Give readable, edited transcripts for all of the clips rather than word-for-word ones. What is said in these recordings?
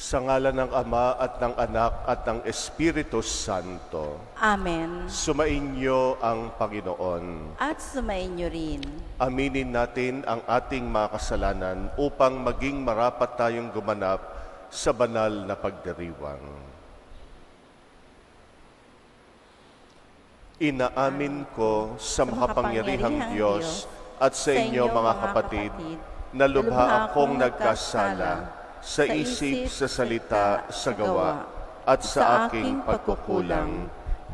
Sa ngalan ng Ama at ng Anak at ng Espiritu Santo. Amen. Sumainyo ang Panginoon. At sumainyo rin. Aminin natin ang ating mga kasalanan upang maging marapat tayong gumanap sa banal na pagdiriwang. Inaamin ko sa makapangyarihang Diyos at sa inyo mga kapatid na lubha akong nagkasala sa isip, sa salita, sa gawa, at sa aking pagkukulang.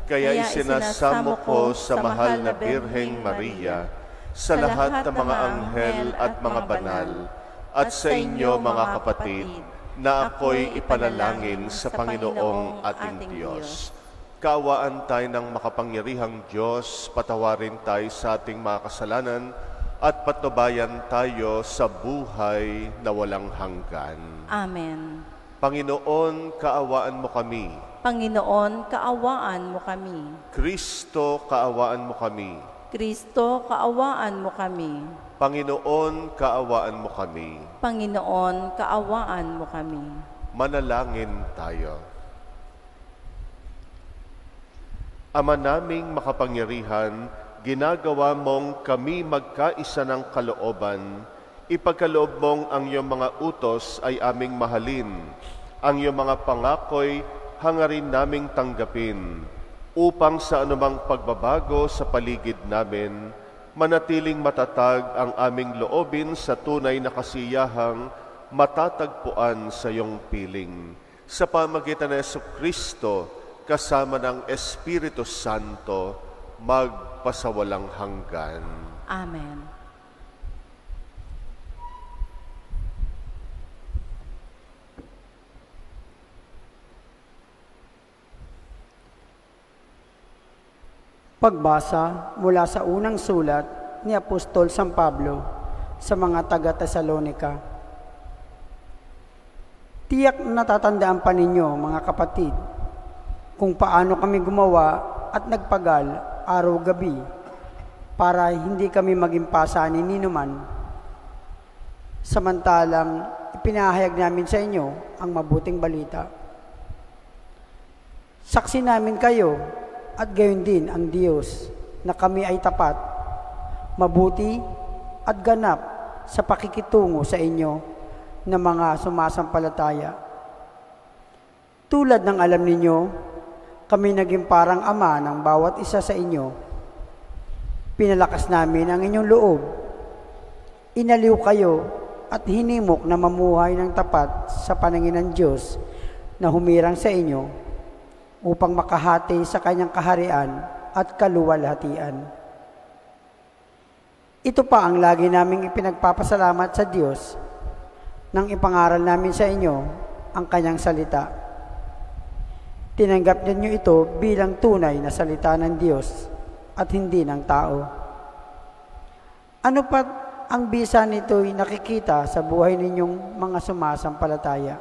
Kaya isinasamo ko sa mahal na Birheng Maria, sa lahat ng mga anghel at mga banal, at sa inyo mga kapatid, na ako'y ipanalangin sa Panginoong ating Diyos. Kaawaan tayo ng makapangyarihang Diyos, patawarin tayo sa ating mga kasalanan, at patnubayan tayo sa buhay na walang hanggan. Amen. Panginoon, kaawaan mo kami. Panginoon, kaawaan mo kami. Kristo, kaawaan mo kami. Kristo, kaawaan mo kami. Panginoon, kaawaan mo kami. Panginoon, kaawaan mo kami. Manalangin tayo. Ama naming makapangyarihan, ginagawa mong kami magkaisa ng kalooban, ipagkaloob mong ang iyong mga utos ay aming mahalin, ang iyong mga pangako'y hangarin naming tanggapin, upang sa anumang pagbabago sa paligid namin, manatiling matatag ang aming loobin sa tunay na kasiyahang matatagpuan sa iyong piling. Sa pamagitan ng Jesucristo, kasama ng Espiritu Santo, magpasawalang hanggan. Amen. Pagbasa mula sa unang sulat ni Apostol San Pablo sa mga taga-Tesalonika. Tiyak natatandaan pa ninyo, mga kapatid, kung paano kami gumawa at nagpagal araw-gabi para hindi kami maging pasanin ni numan. Samantalang ipinahayag namin sa inyo ang mabuting balita. Saksi namin kayo at gayon din ang Diyos na kami ay tapat, mabuti at ganap sa pakikitungo sa inyo na mga sumasampalataya. Tulad ng alam ninyo, kami naging parang ama ng bawat isa sa inyo. Pinalakas namin ang inyong loob. Inaliw kayo at hinimok na mamuhay ng tapat sa paningin ng Diyos na humirang sa inyo upang makahati sa kanyang kaharian at kaluwalhatian. Ito pa ang lagi naming ipinagpapasalamat sa Diyos nang ipangaral namin sa inyo ang kanyang salita. Tinanggap ninyo ito bilang tunay na salita ng Diyos at hindi ng tao. Ano pa ang bisa nito'y nakikita sa buhay ninyong mga sumasampalataya?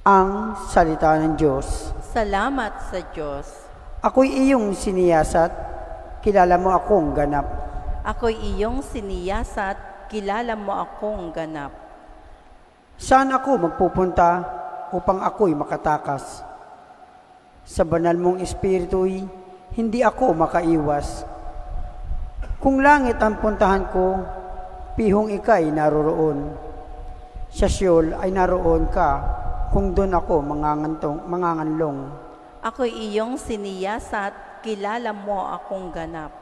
Ang salita ng Diyos. Salamat sa Diyos. Ako'y iyong siniyasat, kilala mo akong ganap. Ako'y iyong siniyasat, kilala mo akong ganap. Saan ako magpupunta upang ako'y makatakas? Sa banal mong espiritu'y hindi ako makaiwas. Kung langit ang puntahan ko, pihong ika'y naroroon. Sa Siyol ay naroon ka, kung doon ako manganganlong. Ako'y iyong siniyasat, kilala mo akong ganap.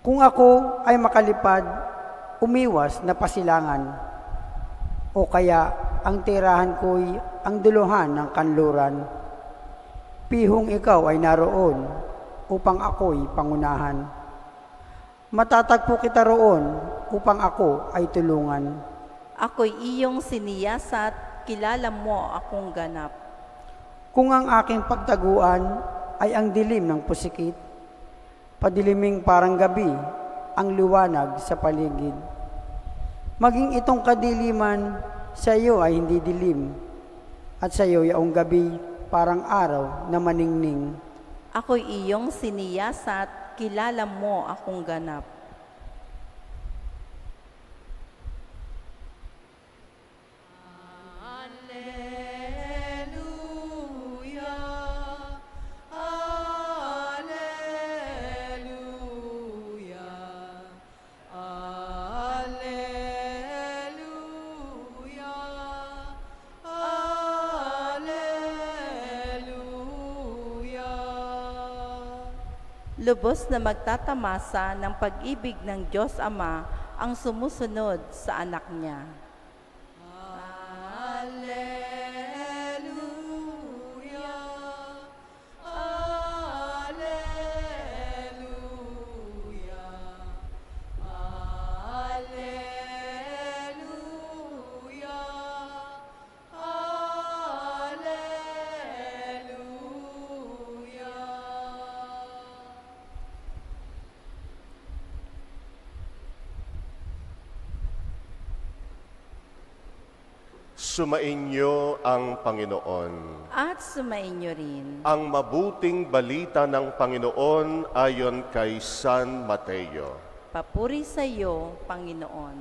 Kung ako ay makalipad, umiwas na pasilangan. O kaya ang tirahan ko'y ang duluhan ng kanluran. Pihong ikaw ay naroon upang ako'y pangunahan. Matatagpo kita roon upang ako ay tulungan. Ako'y iyong siniyasat, kilala mo akong ganap. Kung ang aking pagtaguan ay ang dilim ng pusikit, padiliming parang gabi ang liwanag sa paligid. Maging itong kadiliman sa iyo ay hindi dilim, at sa iyo yaong gabi parang araw na maningning. Ako'y iyong siniyasat, kilala mo akong ganap. Lubos na magtatamasa ng pag-ibig ng Diyos Ama ang sumusunod sa anak niya. Sumainyo ang Panginoon. At sumainyo rin. Ang mabuting balita ng Panginoon ayon kay San Mateo. Papuri sa iyo, Panginoon.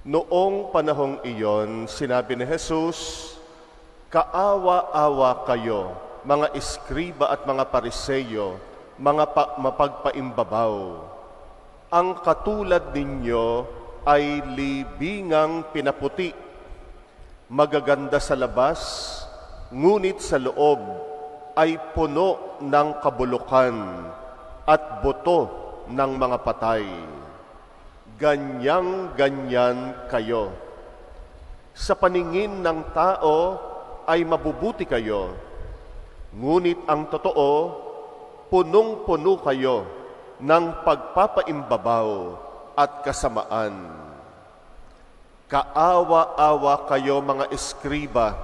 Noong panahong iyon, sinabi ni Jesus, "Kaawa-awa kayo, mga eskriba at mga pariseyo, mga mapagpaimbabaw. Ang katulad ninyo ay libingang pinaputi, magaganda sa labas, ngunit sa loob ay puno ng kabulukan at buto ng mga patay. Ganyang-ganyan kayo. Sa paningin ng tao ay mabubuti kayo, ngunit ang totoo, punong-puno kayo ng pagpapaimbabaw at kasamaan. Kaawa-awa kayo mga eskriba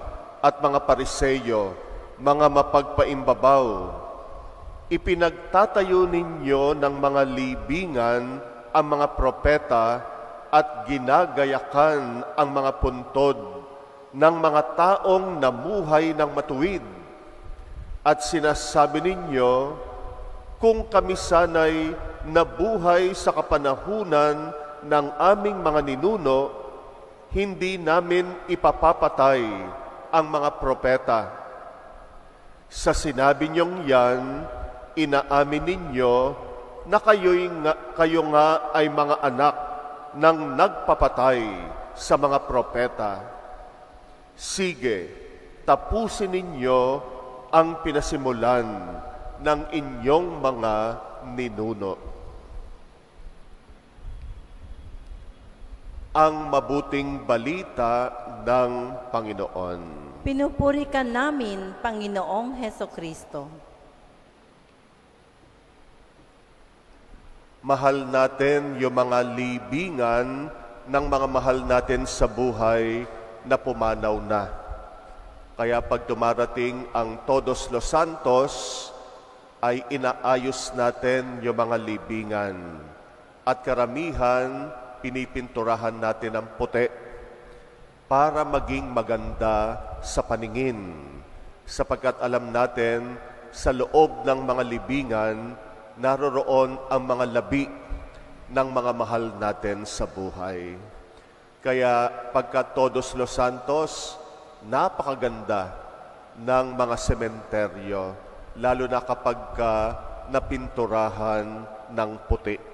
at mga pariseyo, mga mapagpaimbabaw. Ipinagtatayo ninyo ng mga libingan ang mga propeta at ginagayakan ang mga puntod ng mga taong namuhay ng matuwid. At sinasabi ninyo, kung kami sana'y nabuhay sa kapanahunan ng aming mga ninuno, hindi namin ipapapatay ang mga propeta. Sa sinabi niyong yan, inaamin ninyo na kayo nga ay mga anak ng nagpapatay sa mga propeta. Sige, tapusin ninyo ang pinasimulan ng inyong mga ninuno." Ang mabuting balita ng Panginoon. Pinupuri ka namin, Panginoong Hesukristo. Mahal natin yung mga libingan ng mga mahal natin sa buhay na pumanaw na. Kaya pag dumarating ang Todos los Santos, ay inaayos natin yung mga libingan. At karamihan, pinipinturahan natin ng puti para maging maganda sa paningin. Sapagkat alam natin, sa loob ng mga libingan, naroroon ang mga labi ng mga mahal natin sa buhay. Kaya pagka Todos los Santos, napakaganda ng mga sementeryo, lalo na kapag napinturahan ng puti.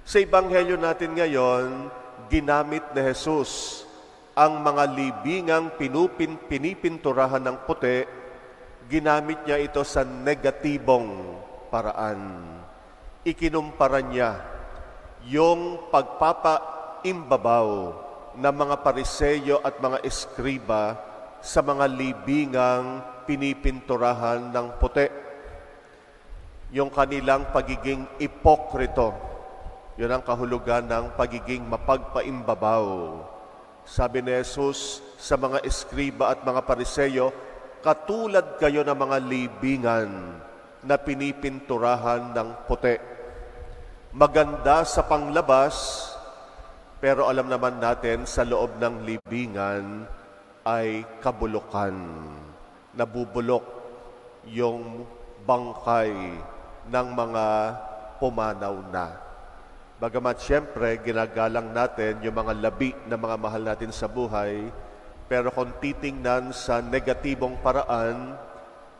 Sa Ebanghelyo natin ngayon, ginamit ni Jesus ang mga libingang pinipinturahan ng puti, ginamit niya ito sa negatibong paraan. Ikinumpara niya yung pagpapaimbabaw ng mga pariseyo at mga eskriba sa mga libingang pinipinturahan ng puti. Yung kanilang pagiging ipokrito, yun ang kahulugan ng pagiging mapagpaimbabaw. Sabi ni Jesus sa mga eskriba at mga pariseyo, katulad kayo ng mga libingan na pinipinturahan ng puti. Maganda sa panglabas, pero alam naman natin sa loob ng libingan ay kabulukan. Nabubulok yung bangkay ng mga pumanaw na. Bagamat siyempre, ginagalang natin yung mga labi na mga mahal natin sa buhay, pero kung titingnan sa negatibong paraan,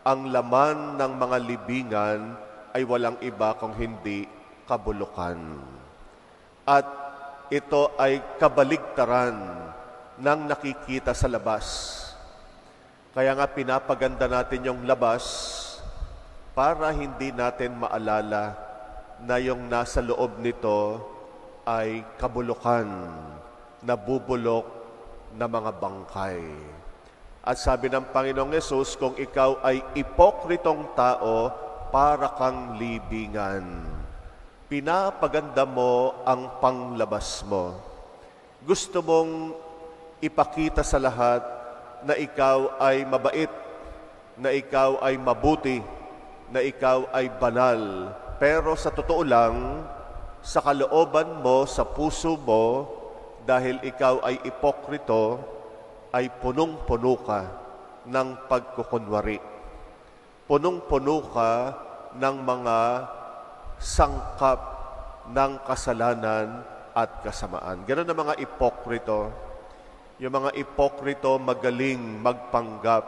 ang laman ng mga libingan ay walang iba kung hindi kabulukan. At ito ay kabaligtaran ng nakikita sa labas. Kaya nga pinapaganda natin yung labas para hindi natin maalala na yung nasa loob nito ay kabulukan, nabubulok na mga bangkay. At sabi ng Panginoong Yesus, kung ikaw ay ipokritong tao, para kang libingan. Pinapaganda mo ang panglabas mo. Gusto mong ipakita sa lahat na ikaw ay mabait, na ikaw ay mabuti, na ikaw ay banal. Pero sa totoo lang, sa kalooban mo, sa puso mo, dahil ikaw ay ipokrito, ay punong-puno ka ng pagkukunwari. Punong-puno ka ng mga sangkap ng kasalanan at kasamaan. Ganun ang mga ipokrito. Yung mga ipokrito magaling magpanggap.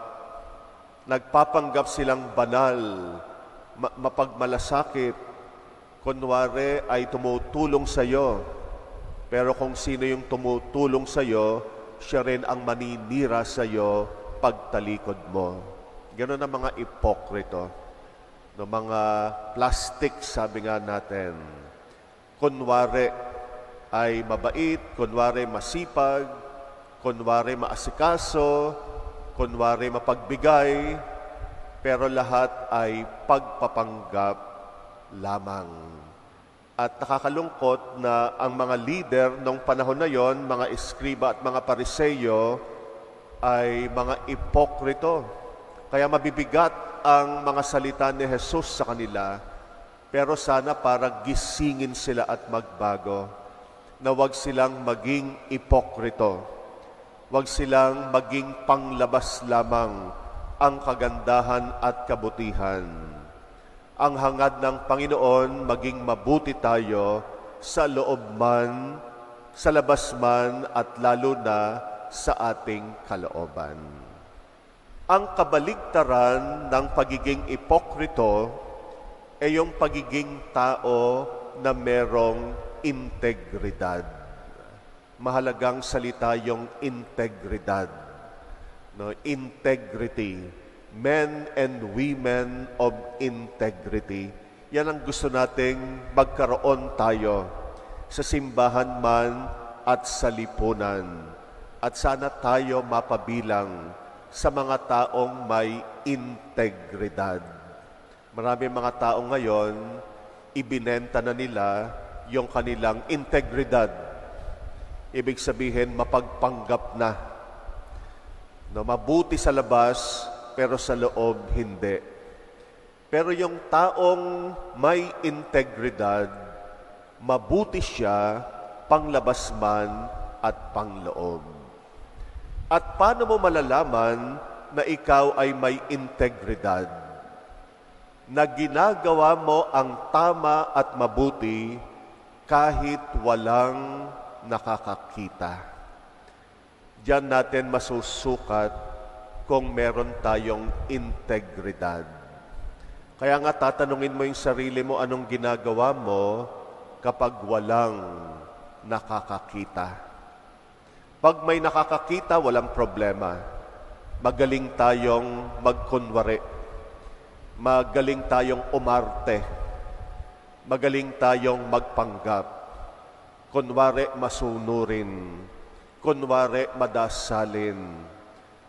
Nagpapanggap silang banal, mapagmalasakit. Kunwari ay tumutulong sa iyo. Pero kung sino yung tumutulong sa iyo, siya rin ang maninira sa iyo pagtalikod mo. Ganun ang mga ipokrito. No, mga plastic, sabi nga natin. Kunwari ay mabait, kunwari masipag, kunwari maasikaso, kunwari mapagbigay, pero lahat ay pagpapanggap lamang. At nakakalungkot na ang mga leader nung panahon na yon, mga eskriba at mga pariseyo, ay mga ipokrito. Kaya mabibigat ang mga salita ni Jesus sa kanila, pero sana para gisingin sila at magbago, na huwag silang maging ipokrito. Huwag silang maging panglabas lamang ang kagandahan at kabutihan. Ang hangad ng Panginoon, maging mabuti tayo sa loob man, sa labas man, at lalo na sa ating kalooban. Ang kabaligtaran ng pagiging ipokrito ay yung pagiging tao na merong integridad. Mahalagang salita yung integridad. No, integrity. Men and women of integrity. Yan ang gusto nating magkaroon tayo sa simbahan man at sa lipunan. At sana tayo mapabilang sa mga taong may integridad. Marami mga tao ngayon, ibinenta na nila yung kanilang integridad. Ibig sabihin, mapagpanggap na. No, mabuti sa labas, pero sa loob, hindi. Pero yung taong may integridad, mabuti siya, panglabas man at pangloob. At paano mo malalaman na ikaw ay may integridad? Na ginagawa mo ang tama at mabuti kahit walang nakakakita. Diyan natin masusukat kung meron tayong integridad. Kaya nga tatanungin mo yung sarili mo, anong ginagawa mo kapag walang nakakakita? Pag may nakakakita, walang problema. Magaling tayong magkunwari. Magaling tayong umarte. Magaling tayong magpanggap. Kunwari masunurin. Kunwari madasalin.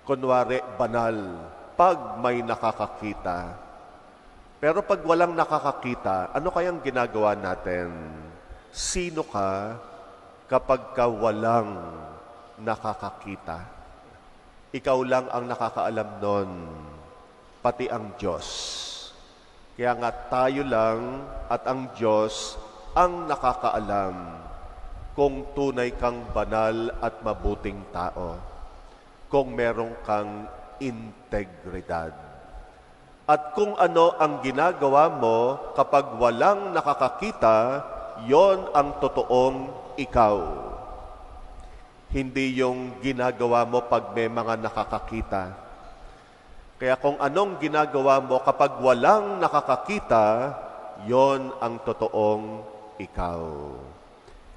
Kunwari banal. Pag may nakakakita. Pero pag walang nakakakita, ano kayang ginagawa natin? Sino ka kapag ka walang nakakakita? Ikaw lang ang nakakaalam nun, pati ang Diyos. Kaya nga tayo lang at ang Diyos ang nakakaalam kung tunay kang banal at mabuting tao, kung meron kang integridad. At kung ano ang ginagawa mo kapag walang nakakakita, yon ang totoong ikaw. Hindi yung ginagawa mo pag may mga nakakakita. Kaya kung anong ginagawa mo kapag walang nakakakita, yon ang totoong ikaw.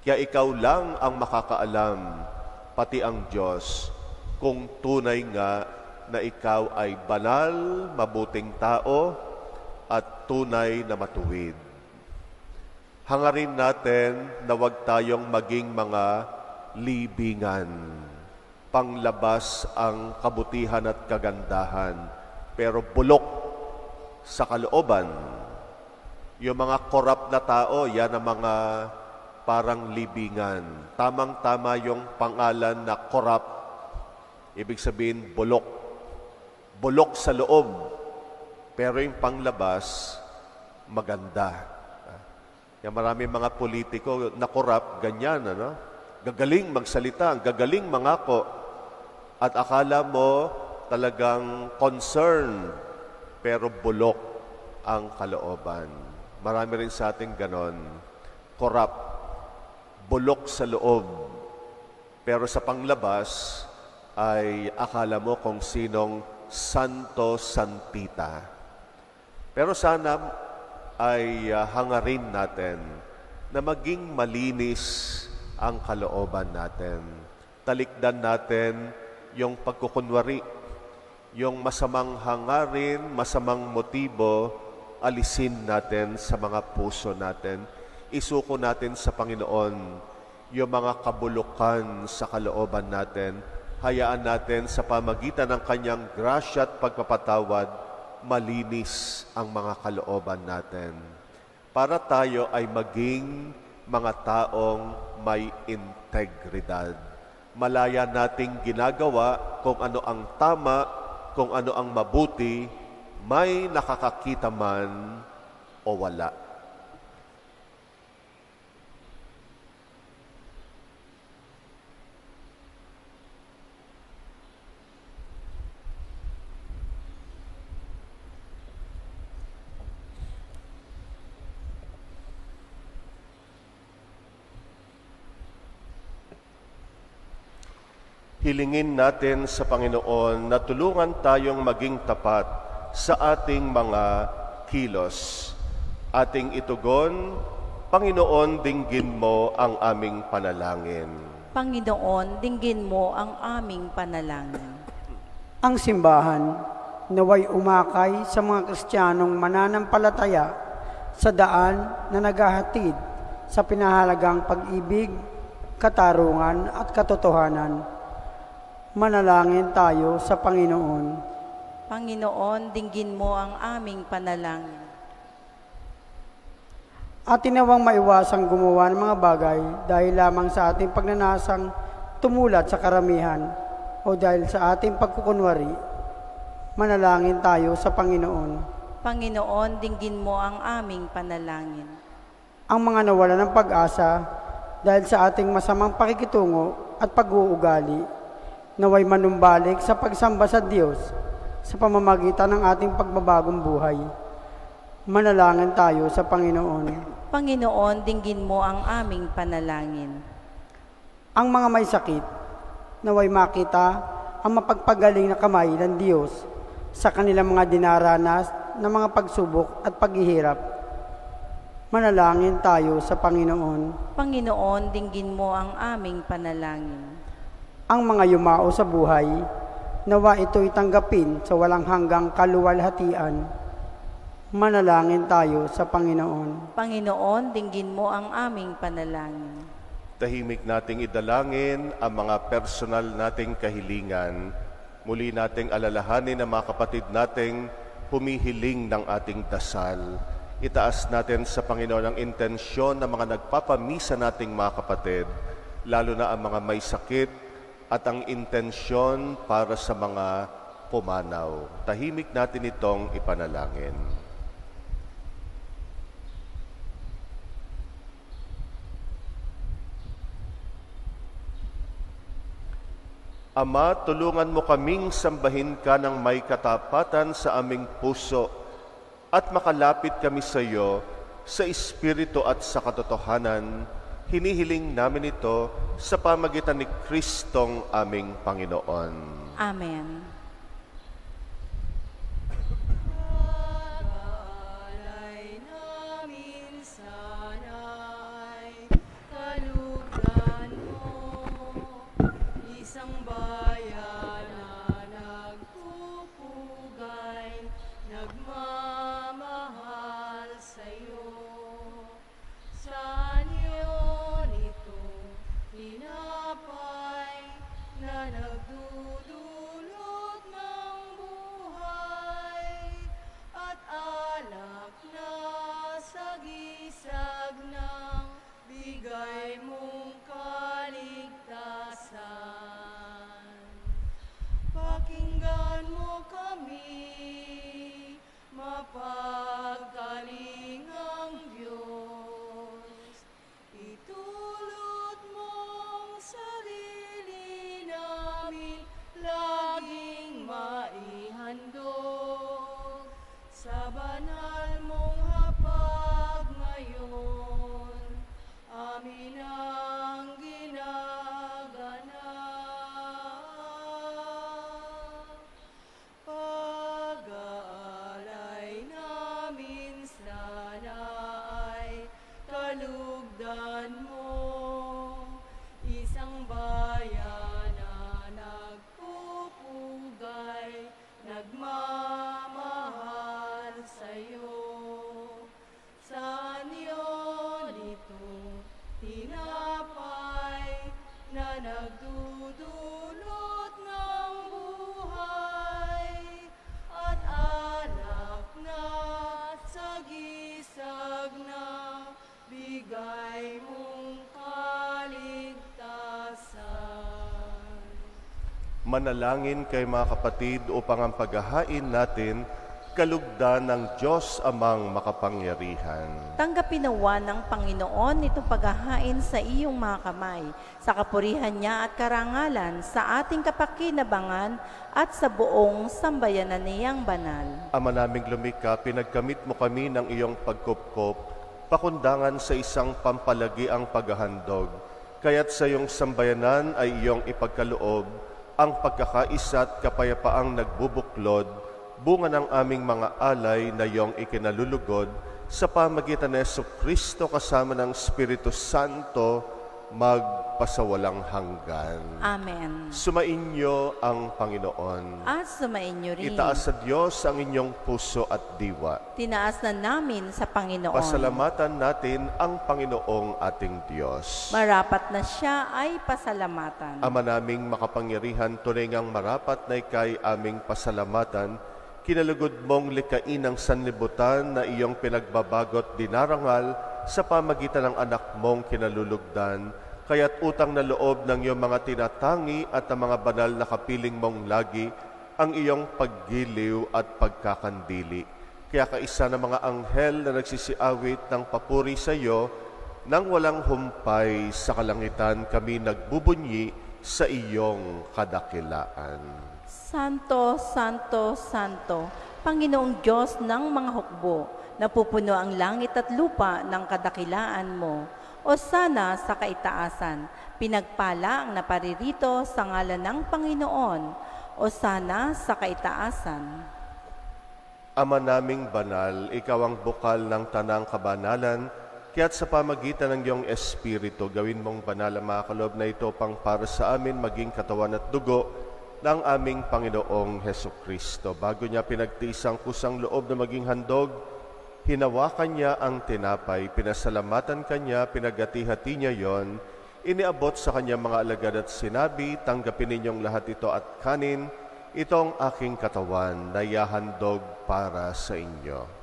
Kaya ikaw lang ang makakaalam, pati ang Diyos, kung tunay nga na ikaw ay banal, mabuting tao, at tunay na matuwid. Hangarin natin na huwag tayong maging mga libingan, panglabas ang kabutihan at kagandahan, pero bulok sa kalooban. Yung mga korap na tao, yan ang mga parang libingan. Tamang-tama yung pangalan na korap, ibig sabihin bulok. Bulok sa loob, pero yung panglabas, maganda. Yung maraming mga politiko na korap, ganyan, ano? Gagaling magsalita, gagaling mangako, at akala mo talagang concerned, pero bulok ang kalooban. Marami rin sa ating ganon, korap, bulok sa loob, pero sa panglabas ay akala mo kung sinong santo santita. Pero sana ay hangarin natin na maging malinis ang kalooban natin. Talikdan natin yung pagkukunwari, yung masamang hangarin, masamang motibo, alisin natin sa mga puso natin. Isuko natin sa Panginoon yung mga kabulukan sa kalooban natin. Hayaan natin sa pamagitan ng Kanyang grasya at pagpapatawad, malinis ang mga kalooban natin. Para tayo ay maging mga taong may integridad. Malaya nating ginagawa kung ano ang tama, kung ano ang mabuti, may nakakakita man o wala. Hilingin natin sa Panginoon na tulungan tayong maging tapat sa ating mga kilos. Ating itugon, Panginoon, dinggin mo ang aming panalangin. Panginoon, dinggin mo ang aming panalangin. Ang simbahan naway umakay sa mga Kristiyanong mananampalataya sa daan na naghahatid sa pinahalagang pag-ibig, katarungan at katotohanan. Manalangin tayo sa Panginoon. Panginoon, dinggin mo ang aming panalangin. At tinawang maiwasang gumawa ng mga bagay dahil lamang sa ating pagnanasang tumulat sa karamihan o dahil sa ating pagkukunwari. Manalangin tayo sa Panginoon. Panginoon, dinggin mo ang aming panalangin. Ang mga nawala ng pag-asa dahil sa ating masamang pakikitungo at pag-uugali, naway manumbalik sa pagsamba sa Diyos sa pamamagitan ng ating pagbabagong buhay. Manalangin tayo sa Panginoon. Panginoon, dinggin mo ang aming panalangin. Ang mga may sakit, naway makita ang mapagpagaling na kamay ng Diyos sa kanilang mga dinaranas na mga pagsubok at paghihirap. Manalangin tayo sa Panginoon. Panginoon, dinggin mo ang aming panalangin. Ang mga yumao sa buhay, nawa ito'y tanggapin sa walang hanggang kaluwalhatian. Manalangin tayo sa Panginoon. Panginoon, dinggin mo ang aming panalangin. Tahimik nating idalangin ang mga personal nating kahilingan. Muli nating alalahanin ang mga kapatid nating humihiling ng ating dasal. Itaas natin sa Panginoon ang intensyon ng mga nagpapamisa nating mga kapatid, lalo na ang mga may sakit, at ang intensyon para sa mga pumanaw. Tahimik natin itong ipanalangin. Ama, tulungan mo kaming sambahin ka ng may katapatan sa aming puso at makalapit kami sa iyo sa Espiritu at sa katotohanan. Hinihiling namin ito sa pamagitan ni Kristong aming Panginoon. Amen. Isang bayan na nagpupunan. Manalangin kay mga kapatid upang ang paghahain natin kalugdan ng Diyos Amang makapangyarihan. Tanggapin nawa ng Panginoon itong paghahain sa iyong mga kamay, sa kapurihan niya at karangalan, sa ating kapakinabangan at sa buong sambayanan niyang banal. Ama naming lumikha, pinagkamit mo kami ng iyong pagkupkop, pakundangan sa isang pampalagi ang paghahandog, kaya't sa iyong sambayanan ay iyong ipagkaloob ang pagkakaisa at kapayapaang nagbubuklod, bunga ng aming mga alay na iyong ikinalulugod sa pamagitan ni Jesucristo kasama ng Espiritu Santo magpasawalang hanggan. Amen. Sumainyo ang Panginoon. At sumainyo rin. Itaas sa Diyos ang inyong puso at diwa. Tinaas na namin sa Panginoon. Pasalamatan natin ang Panginoong ating Diyos. Marapat na siya ay pasalamatan. Ama naming makapangyarihan, tunay ngang marapat na ika'y aming pasalamatan. Kinalugod mong likain ang sanlibutan na iyong pinagbabagot dinarangal sa pamagitan ng anak mong kinalulugdan, kaya't utang na loob ng iyong mga tinatangi at ang mga banal na kapiling mong lagi ang iyong paggiliw at pagkakandili. Kaya kaisa ng mga anghel na nagsisiawit ng papuri sa iyo, nang walang humpay sa kalangitan kami nagbubunyi sa iyong kadakilaan. Santo, Santo, Santo, Panginoong Diyos ng mga hukbo, napupuno ang langit at lupa ng kadakilaan mo. O sana sa kaitaasan, pinagpala ang naparirito sa ngalan ng Panginoon. O sana sa kaitaasan. Ama naming banal, ikaw ang bukal ng tanang kabanalan, kaya't sa pamagitan ng iyong Espiritu, gawin mong banal ang mga kaloob na ito pang para sa amin maging katawan at dugo ng aming Panginoong Hesukristo. Bago niya pinagtiis ang kusang loob na maging handog, hinawakan niya ang tinapay, pinasalamatan kanya, pinagati-hati niya yon, iniabot sa kanya mga alagad at sinabi, tanggapin ninyong lahat ito at kanin, itong aking katawan na ihahandog para sa inyo.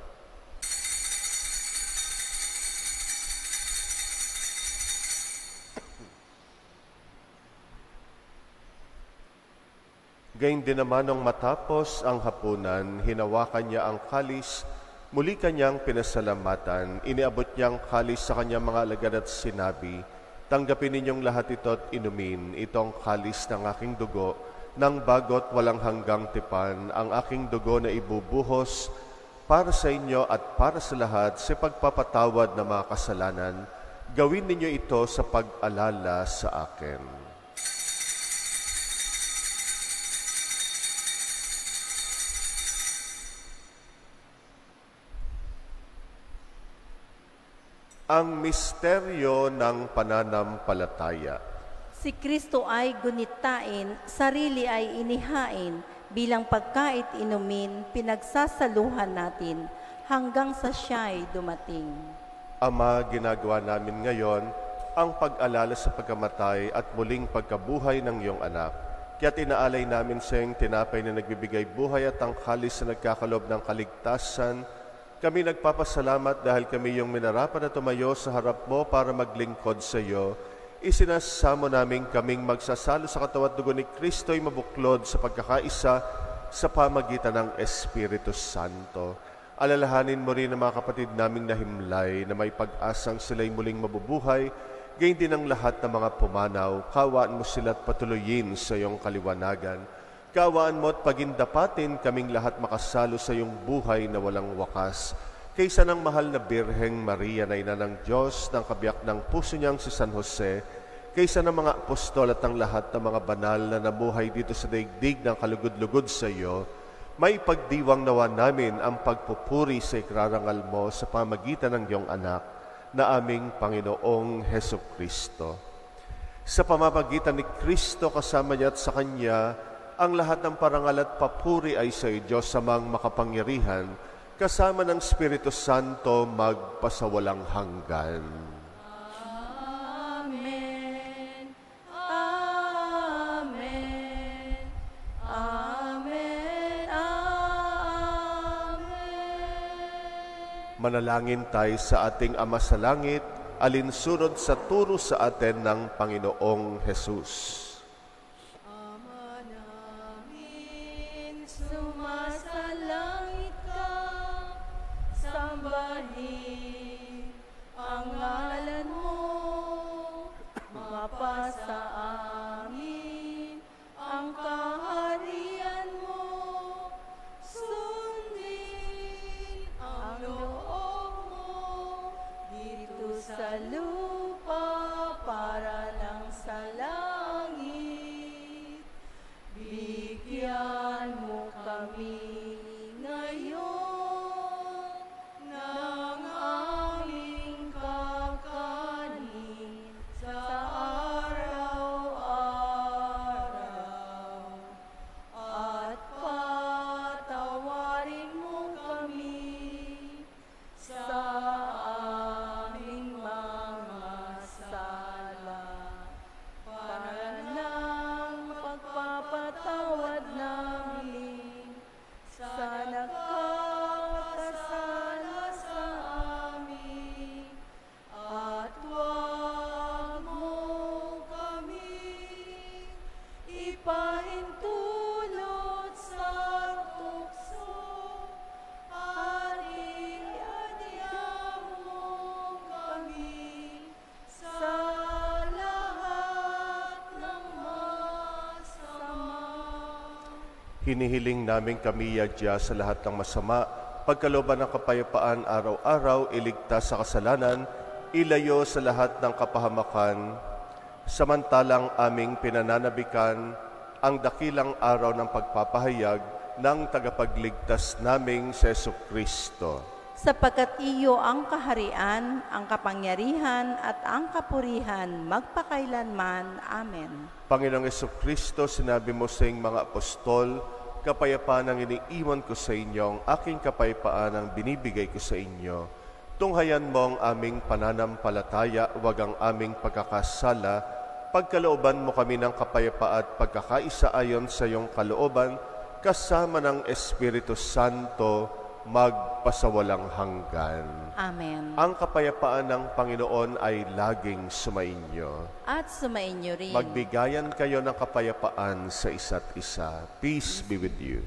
Gayun din naman nung matapos ang hapunan, hinawakan niya ang kalis, muli kanyang pinasalamatan, iniabot niyang kalis sa kanyang mga alagad at sinabi, tanggapin ninyong lahat ito at inumin, itong kalis ng aking dugo, ng bagot walang hanggang tipan, ang aking dugo na ibubuhos para sa inyo at para sa lahat sa pagpapatawad ng mga kasalanan. Gawin ninyo ito sa pag-alala sa akin. Ang misteryo ng pananampalataya. Si Kristo ay gunitain, sarili ay inihain, bilang pagkait inumin, pinagsasaluhan natin, hanggang sa siya'y dumating. Ama, ginagawa namin ngayon ang pag-alala sa pagkamatay at muling pagkabuhay ng iyong anak. Kaya tinaalay namin sa iyong tinapay na nagbibigay buhay at ang kalis na nagkakalob ng kaligtasan. Kami nagpapasalamat dahil kami yung minarapan na tumayo sa harap mo para maglingkod sa iyo. Isinasamo namin kaming magsasalo sa katawan at dugo ni Kristo ay mabuklod sa pagkakaisa sa pamagitan ng Espiritu Santo. Alalahanin mo rin ang mga kapatid naming nahimlay na may pag-asang sila'y muling mabubuhay, gayon din ang lahat ng mga pumanaw. Kawaan mo sila at patuloyin sa iyong kaliwanagan. Kawaan mo at pagindapatin kaming lahat makasalo sa iyong buhay na walang wakas. Kaysa ng mahal na Birheng Maria na ina ng Diyos, ng kabiyak ng puso niyang si San Jose, kaysa ng mga apostol at ang lahat ng mga banal na nabuhay dito sa daigdig ng kalugod-lugod sa iyo, may pagdiwang nawa namin ang pagpupuri sa ikrarangal mo sa pamagitan ng iyong anak na aming Panginoong Hesukristo. Sa pamamagitan ni Kristo kasama niya at sa Kanya, ang lahat ng parangal at papuri ay sa iyo, Diyos Amang makapangyarihan, kasama ng Espiritu Santo magpasawalang hanggan. Amen. Amen. Amen. Amen. Manalangin tayo sa ating Ama sa Langit, alinsunod sa turo sa atin ng Panginoong Hesus. Ama Hinihiling namin kami yadya sa lahat ng masama, pagkalooban ng kapayapaan araw-araw, iligtas sa kasalanan, ilayo sa lahat ng kapahamakan, samantalang aming pinananabikan ang dakilang araw ng pagpapahayag ng tagapagligtas naming si Jesucristo. Sapagkat iyo ang kaharian, ang kapangyarihan at ang kapurihan magpakailanman. Amen. Panginoong Jesucristo, sinabi mo sa iyong mga apostol, kapayapaan ang iniiwan ko sa inyo, ang aking kapayapaan ang binibigay ko sa inyo. Tunghayan mo ang aming pananampalataya, huwag ang aming pagkakasala. Pagkalooban mo kami ng kapayapaan at pagkakaisa ayon sa iyong kalooban, kasama ng Espiritu Santo, magpasawalang hanggan. Amen. Ang kapayapaan ng Panginoon ay laging sumainyo. At sumainyo rin. Magbigayan kayo ng kapayapaan sa isa't isa. Peace be with you.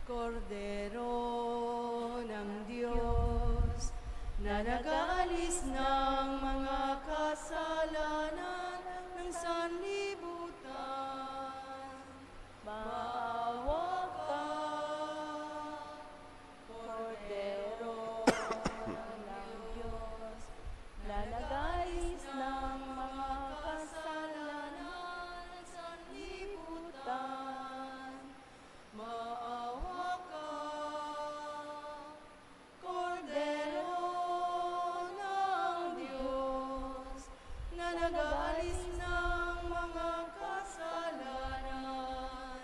Kordero ng Diyos, na nag-aalis ng mga kasalanan ng sanlibutan, maawa ka. Kordero ng Diyos, na nag-aalis ng mga kasalanan ng sanlibutan, maawa ka. Kordero ng Diyos, na nag-aalis ng mga kasalanan,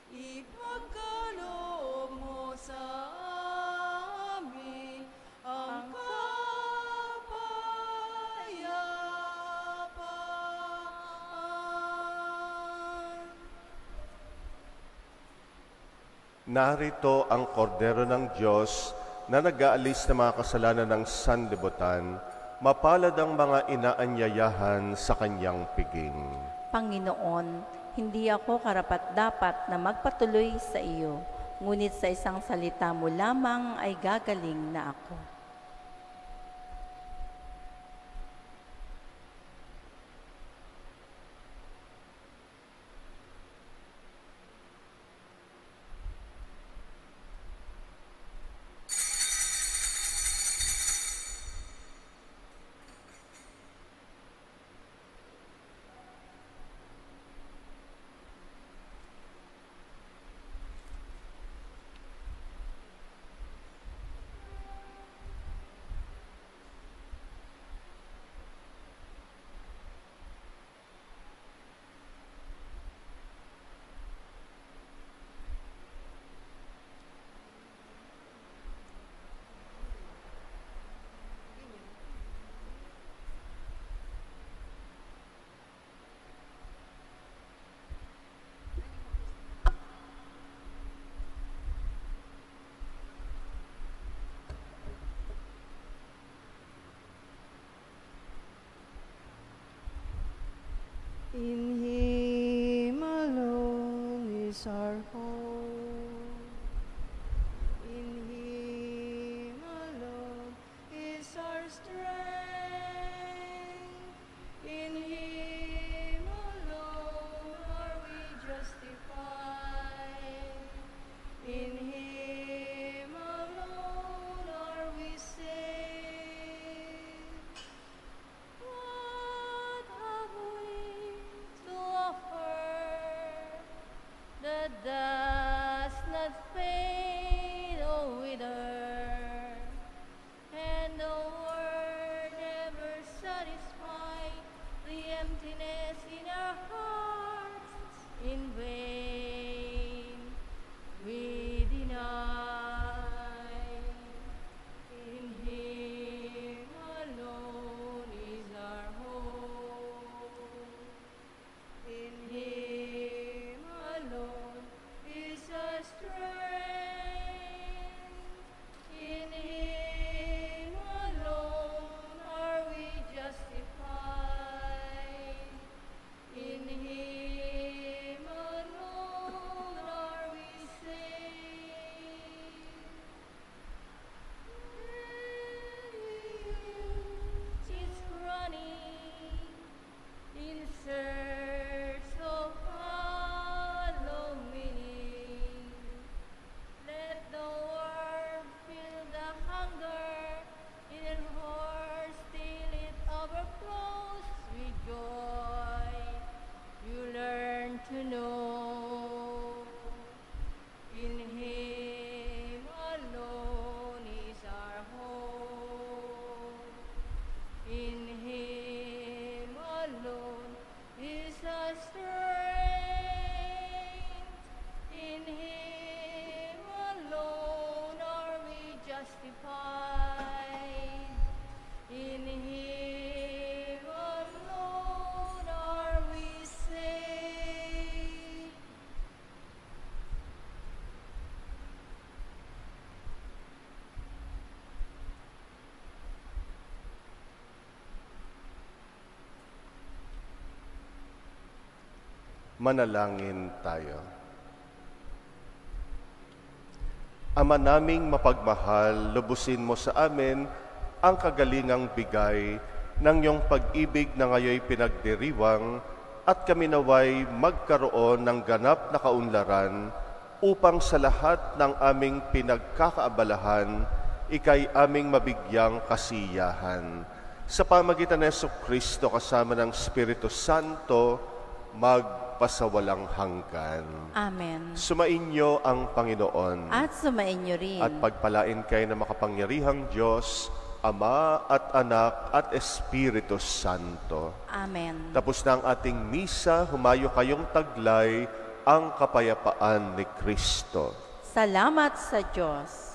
ipagkaloob mo sa amin ang kapayapaan. Narito ang kordero ng Diyos na nag-aalis ng mga kasalanan ng sanlibutan, mapalad ang mga inaanyayahan sa kanyang piging. Panginoon, hindi ako karapat-dapat na magpatuloy sa iyo, ngunit sa isang salita mo lamang ay gagaling na ako. In Him alone is our hope. In Him alone is our strength. In Him alone are we justified. In Him alone are we saved. What have we to offer the Manalangin tayo. Ama naming mapagmahal, lubusin mo sa amin ang kagalingang bigay ng iyong pag-ibig na ngayoy pinagdiriwang at kami naway magkaroon ng ganap na kaunlaran upang sa lahat ng aming pinagkakaabalahan, ikay aming mabigyang kasiyahan. Sa pamagitan ng Jesucristo kasama ng Espiritu Santo, magpasawalang hanggan. Amen. Sumainyo ang Panginoon. At sumainyo rin. At pagpalain kayo ng makapangyarihang Diyos, Ama at Anak at Espiritu Santo. Amen. Tapos na ang ating misa, humayo kayong taglay ang kapayapaan ni Kristo. Salamat sa Diyos.